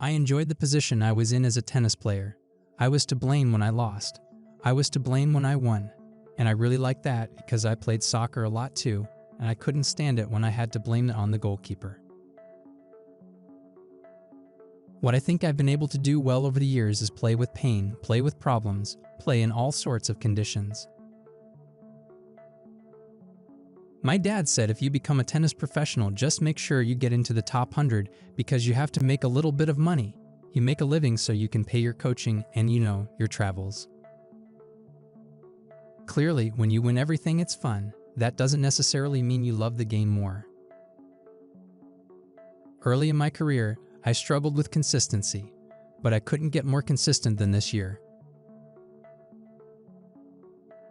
I enjoyed the position I was in as a tennis player. I was to blame when I lost. I was to blame when I won. And I really liked that because I played soccer a lot too, and I couldn't stand it when I had to blame it on the goalkeeper. What I think I've been able to do well over the years is play with pain, play with problems, play in all sorts of conditions. My dad said if you become a tennis professional, just make sure you get into the top 100 because you have to make a little bit of money. You make a living so you can pay your coaching and, your travels. Clearly, when you win everything, it's fun. That doesn't necessarily mean you love the game more. Early in my career, I struggled with consistency, but I couldn't get more consistent than this year.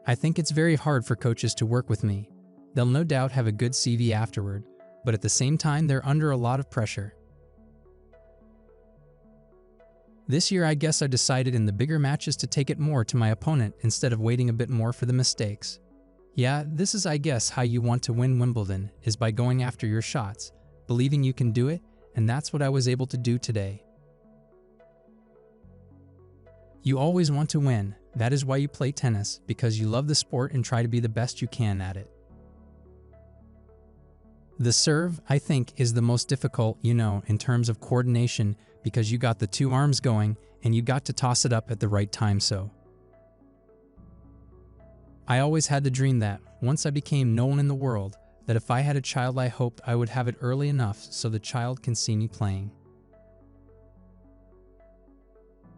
I think it's very hard for coaches to work with me. They'll no doubt have a good CV afterward, but at the same time, they're under a lot of pressure. This year, I guess I decided in the bigger matches to take it more to my opponent instead of waiting a bit more for the mistakes. Yeah, this is, I guess, how you want to win Wimbledon, is by going after your shots, believing you can do it, and that's what I was able to do today. You always want to win. That is why you play tennis, because you love the sport and try to be the best you can at it. The serve, I think, is the most difficult, in terms of coordination, because you got the two arms going and you got to toss it up at the right time. So I always had the dream that, once I became known in the world, that if I had a child, I hoped I would have it early enough so the child can see me playing.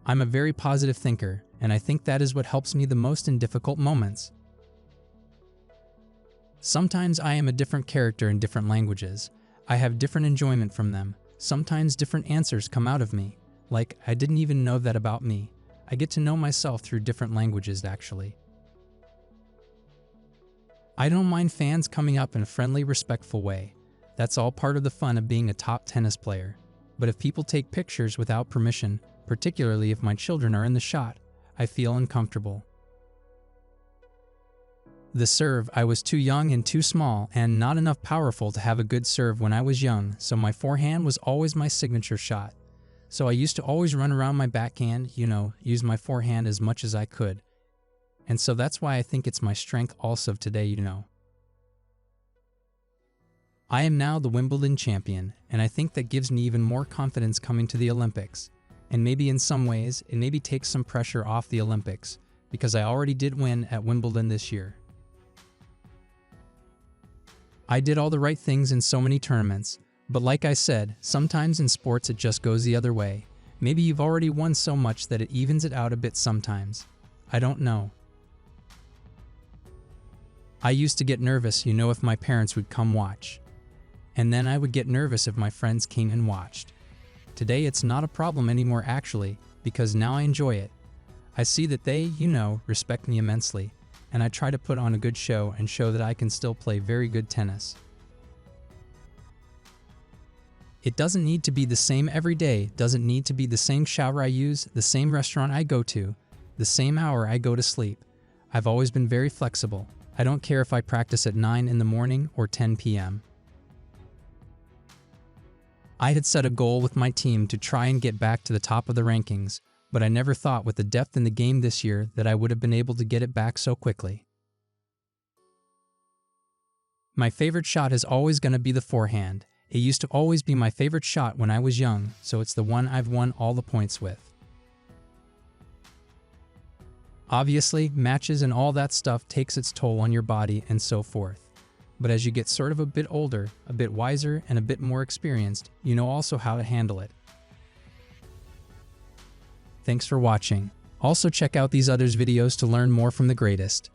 I'm a very positive thinker, and I think that is what helps me the most in difficult moments. Sometimes I am a different character in different languages. I have different enjoyment from them. Sometimes different answers come out of me. Like, I didn't even know that about me. I get to know myself through different languages, actually. I don't mind fans coming up in a friendly, respectful way. That's all part of the fun of being a top tennis player. But if people take pictures without permission, particularly if my children are in the shot, I feel uncomfortable. The serve, I was too young and too small and not enough powerful to have a good serve when I was young, so my forehand was always my signature shot. So I used to always run around my backhand, use my forehand as much as I could. And so that's why I think it's my strength also today, I am now the Wimbledon champion, and I think that gives me even more confidence coming to the Olympics. And maybe in some ways, it maybe takes some pressure off the Olympics, because I already did win at Wimbledon this year. I did all the right things in so many tournaments, but like I said, sometimes in sports it just goes the other way. Maybe you've already won so much that it evens it out a bit sometimes. I don't know. I used to get nervous, if my parents would come watch. And then I would get nervous if my friends came and watched. Today it's not a problem anymore actually, because now I enjoy it. I see that they, respect me immensely, and I try to put on a good show and show that I can still play very good tennis. It doesn't need to be the same every day, doesn't need to be the same shower I use, the same restaurant I go to, the same hour I go to sleep. I've always been very flexible. I don't care if I practice at 9 in the morning or 10 p.m. I had set a goal with my team to try and get back to the top of the rankings, but I never thought with the depth in the game this year that I would have been able to get it back so quickly. My favorite shot is always going to be the forehand. It used to always be my favorite shot when I was young, so it's the one I've won all the points with. Obviously, matches and all that stuff takes its toll on your body and so forth. But as you get sort of a bit older, a bit wiser, and a bit more experienced, you know also how to handle it. Thanks for watching. Also check out these others videos to learn more from the greatest.